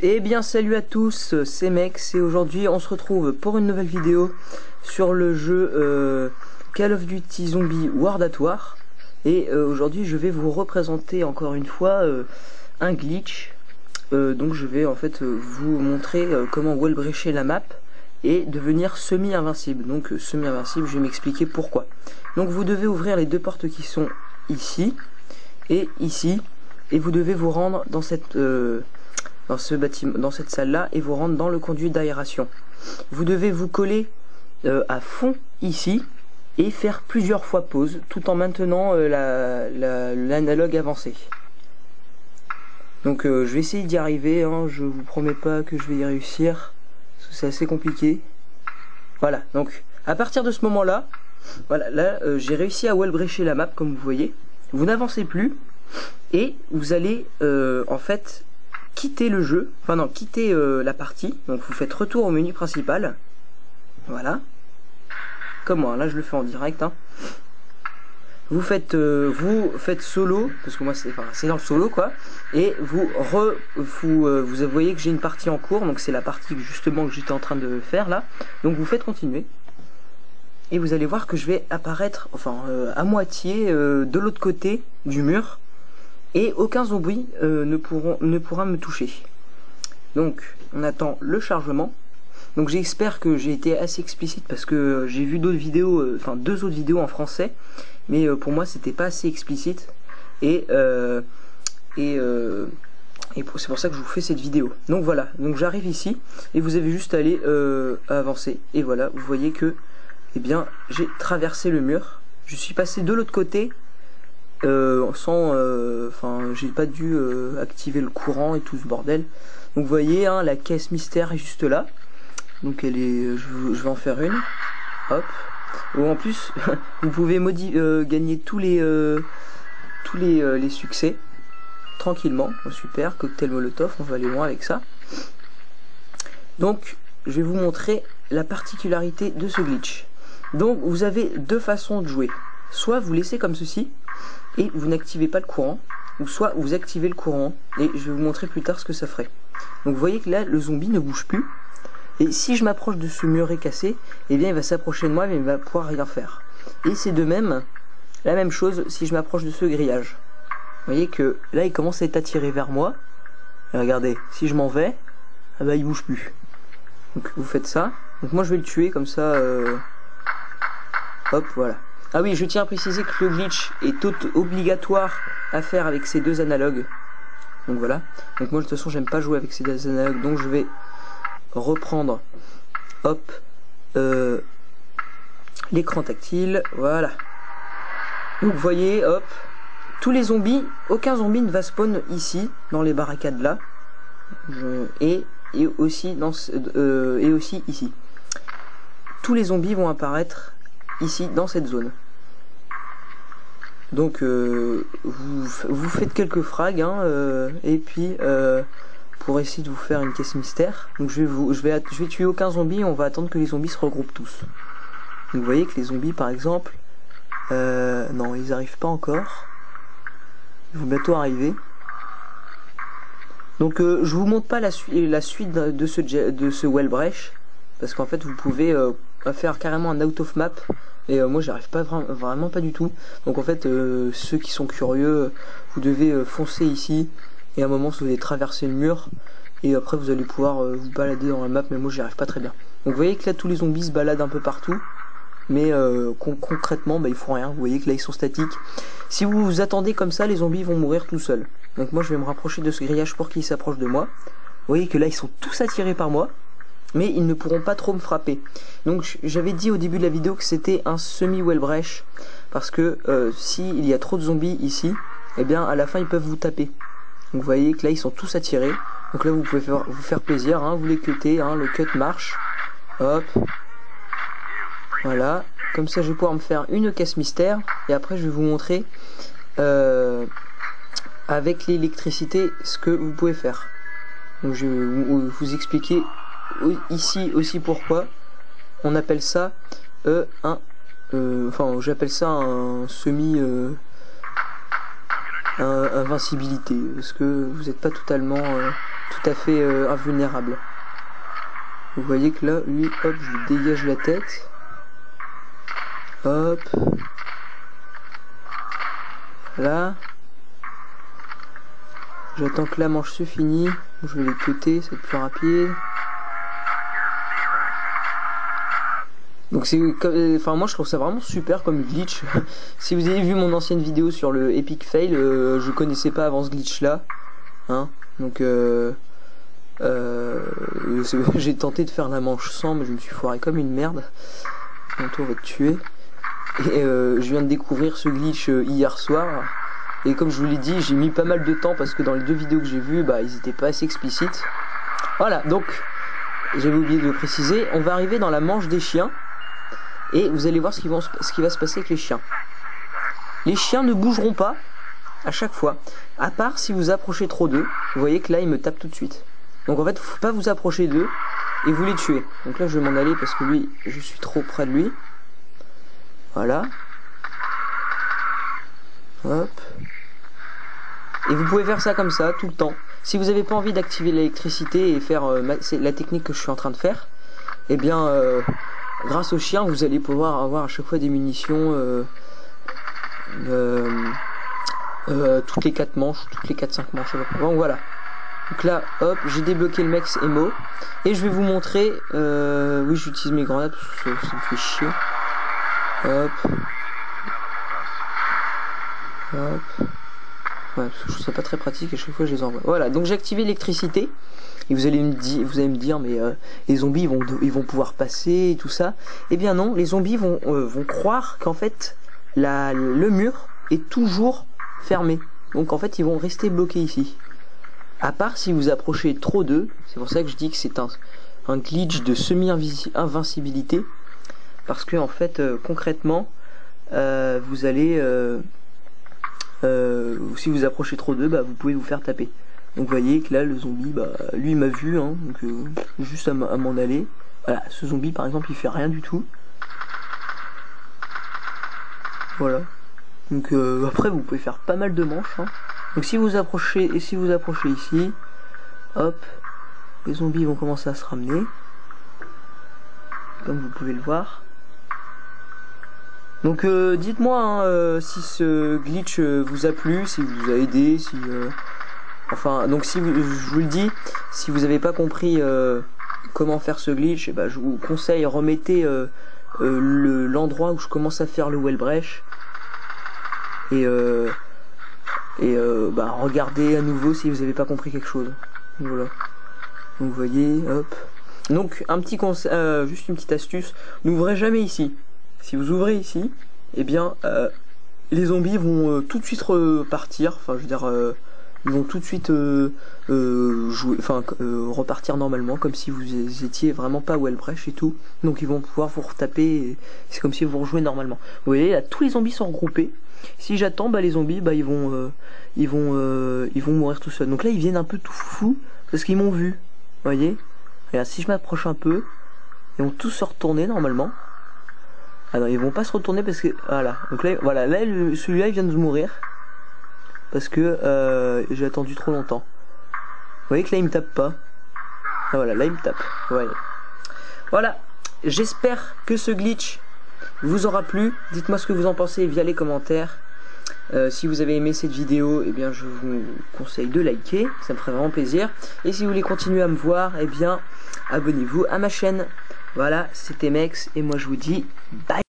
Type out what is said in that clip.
Eh bien salut à tous, c'est Mex et aujourd'hui on se retrouve pour une nouvelle vidéo sur le jeu Call of Duty Zombie World at War. Et aujourd'hui je vais vous représenter encore une fois un glitch. Donc je vais en fait vous montrer comment wallbreacher la map et devenir semi-invincible. Donc semi-invincible, je vais m'expliquer pourquoi. Donc vous devez ouvrir les deux portes qui sont ici et ici, et vous devez vous rendre dans cette dans ce bâtiment, dans cette salle là, et vous rendre dans le conduit d'aération. Vous devez vous coller à fond ici et faire plusieurs fois pause tout en maintenant l'analogue avancé. Donc je vais essayer d'y arriver, hein. Je vous promets pas que je vais y réussir parce que c'est assez compliqué. Voilà, donc à partir de ce moment là, voilà, là j'ai réussi à wallbreacher la map comme vous voyez. Vous n'avancez plus et vous allez en fait quitter le jeu, enfin non, quitter la partie. Donc vous faites retour au menu principal, voilà, comme moi, là je le fais en direct, hein. Vous faites solo, parce que moi c'est dans le solo quoi, et vous voyez que j'ai une partie en cours, donc c'est la partie justement que j'étais en train de faire là, donc vous faites continuer, et vous allez voir que je vais apparaître, enfin à moitié de l'autre côté du mur, et aucun zombie ne pourra me toucher. Donc on attend le chargement. Donc j'espère que j'ai été assez explicite parce que j'ai vu d'autres vidéos, enfin deux autres vidéos en français, mais pour moi c'était pas assez explicite, et c'est pour ça que je vous fais cette vidéo. Donc voilà, donc j'arrive ici et vous avez juste à aller avancer, et voilà, vous voyez que eh bien j'ai traversé le mur, je suis passé de l'autre côté enfin j'ai pas dû activer le courant et tout ce bordel. Donc vous voyez, hein, la caisse mystère est juste là, donc elle est, je vais en faire une, hop. Ou en plus vous pouvez gagner tous les succès tranquillement. Super, cocktail molotov, on va aller loin avec ça. Donc je vais vous montrer la particularité de ce glitch. Donc vous avez deux façons de jouer, soit vous laissez comme ceci et vous n'activez pas le courant, ou soit vous activez le courant, et je vais vous montrer plus tard ce que ça ferait. Donc vous voyez que là le zombie ne bouge plus, et si je m'approche de ce muret cassé, eh bien il va s'approcher de moi mais il va pouvoir rien faire. Et c'est de même la même chose si je m'approche de ce grillage. Vous voyez que là il commence à être attiré vers moi, et regardez, si je m'en vais, ah bah il bouge plus. Donc vous faites ça, donc moi je vais le tuer comme ça, hop, voilà. Ah oui, je tiens à préciser que le glitch est obligatoire à faire avec ces deux analogues. Donc voilà. Donc moi de toute façon j'aime pas jouer avec ces deux analogues, donc je vais reprendre, hop, l'écran tactile, voilà. Donc vous voyez, hop, tous les zombies, aucun zombie ne va spawn ici, dans les barricades là, et aussi ici. Tous les zombies vont apparaître ici dans cette zone. Donc vous faites quelques frags, hein, et puis pour essayer de vous faire une caisse mystère. Donc je vais tuer aucun zombie, on va attendre que les zombies se regroupent tous. Donc vous voyez que les zombies par exemple, non ils arrivent pas encore, ils vont bientôt arriver. Donc je vous montre pas la suite de ce wallbreach, parce qu'en fait vous pouvez faire carrément un out of map, et moi j'y arrive pas vraiment pas du tout. Donc en fait ceux qui sont curieux, vous devez foncer ici, et à un moment vous allez traverser le mur, et après vous allez pouvoir vous balader dans la map, mais moi j'y arrive pas très bien. Donc vous voyez que là tous les zombies se baladent un peu partout, mais concrètement bah, ils font rien. Vous voyez que là ils sont statiques. Si vous vous attendez comme ça, les zombies vont mourir tout seuls. Donc moi je vais me rapprocher de ce grillage pour qu'ils s'approchent de moi. Vous voyez que là ils sont tous attirés par moi, mais ils ne pourront pas trop me frapper. Donc j'avais dit au début de la vidéo que c'était un semi-wallbreach, parce que s'il y a trop de zombies ici, eh bien à la fin ils peuvent vous taper. Donc vous voyez que là ils sont tous attirés. Donc là vous pouvez vous faire plaisir, hein, vous les cuttez, hein, le cut marche. Hop. Voilà. Comme ça je vais pouvoir me faire une caisse mystère, et après je vais vous montrer avec l'électricité ce que vous pouvez faire. Donc je vais vous expliquer ici aussi pourquoi on appelle ça enfin j'appelle ça un invincibilité, parce que vous n'êtes pas totalement tout à fait invulnérable. Vous voyez que là, lui, hop, je lui dégage la tête. Hop. Là. J'attends que la manche se finisse. Je vais les cutter, ça va être plus rapide. Donc c'est, enfin moi je trouve ça vraiment super comme glitch. Si vous avez vu mon ancienne vidéo sur le Epic Fail, je connaissais pas avant ce glitch là, hein. Donc j'ai tenté de faire la manche sans, mais je me suis foiré comme une merde. Bientôt on va te tuer. Et je viens de découvrir ce glitch hier soir. Et comme je vous l'ai dit, j'ai mis pas mal de temps parce que dans les deux vidéos que j'ai vues, bah ils étaient pas assez explicites. Voilà, donc j'avais oublié de le préciser, on va arriver dans la manche des chiens. Et vous allez voir ce qui va se passer avec les chiens. Les chiens ne bougeront pas à chaque fois, à part si vous approchez trop d'eux. Vous voyez que là, ils me tapent tout de suite. Donc en fait, faut pas vous approcher d'eux et vous les tuer. Donc là, je vais m'en aller parce que lui, je suis trop près de lui. Voilà. Hop. Et vous pouvez faire ça comme ça, tout le temps. Si vous n'avez pas envie d'activer l'électricité et faire la technique que je suis en train de faire, eh bien... grâce aux chiens, vous allez pouvoir avoir à chaque fois des munitions toutes les 4 manches, toutes les 4-5 manches. Donc voilà. Donc là, hop, j'ai débloqué le Mex Emo. Et je vais vous montrer... oui, j'utilise mes grenades parce que ça me fait chier. Hop. Hop. Ouais, parce que je trouve ça pas très pratique et chaque fois je les envoie. Voilà, donc j'ai activé l'électricité. Et vous allez me dire mais les zombies ils vont pouvoir passer et tout ça. Eh bien non, les zombies vont croire qu'en fait le mur est toujours fermé. Donc en fait ils vont rester bloqués ici. À part si vous approchez trop d'eux. C'est pour ça que je dis que c'est un glitch de semi-invincibilité. Parce que en fait concrètement vous allez si vous approchez trop d'eux, bah, vous pouvez vous faire taper. Donc vous voyez que là le zombie, bah, lui il m'a vu, hein, donc juste à m'en aller. Voilà, ce zombie par exemple il fait rien du tout. Voilà. Donc après vous pouvez faire pas mal de manches. Hein. Donc si vous approchez ici, hop, les zombies vont commencer à se ramener. Comme vous pouvez le voir. Donc dites-moi hein, si ce glitch vous a plu, si vous a aidé, si... Enfin, donc si je vous le dis, si vous n'avez pas compris comment faire ce glitch, eh ben, je vous conseille, remettez l'endroit où je commence à faire le Wellbreach. Et bah, regardez à nouveau si vous n'avez pas compris quelque chose. Voilà. Donc vous voyez, hop. Donc un petit conseil, juste une petite astuce, n'ouvrez jamais ici. Si vous ouvrez ici, eh bien les zombies vont tout de suite repartir. Enfin, je veux dire... ils vont tout de suite repartir normalement, comme si vous étiez vraiment pas Wellbreach et tout. Donc ils vont pouvoir vous retaper, c'est comme si vous rejouez normalement. Vous voyez là, tous les zombies sont regroupés. Si j'attends, bah les zombies, bah ils vont mourir tout seuls. Donc là ils viennent un peu tout fou parce qu'ils m'ont vu. Vous voyez. Regarde, si je m'approche un peu, ils vont tous se retourner normalement. Ah non, ils vont pas se retourner parce que voilà. Donc là, voilà, là celui-là il vient de mourir. Parce que j'ai attendu trop longtemps. Vous voyez que là il me tape pas. Ah, voilà, là il me tape. Ouais. Voilà. J'espère que ce glitch vous aura plu. Dites-moi ce que vous en pensez via les commentaires. Si vous avez aimé cette vidéo, eh bien je vous conseille de liker. Ça me ferait vraiment plaisir. Et si vous voulez continuer à me voir, eh bien abonnez-vous à ma chaîne. Voilà, c'était Mex et moi je vous dis bye.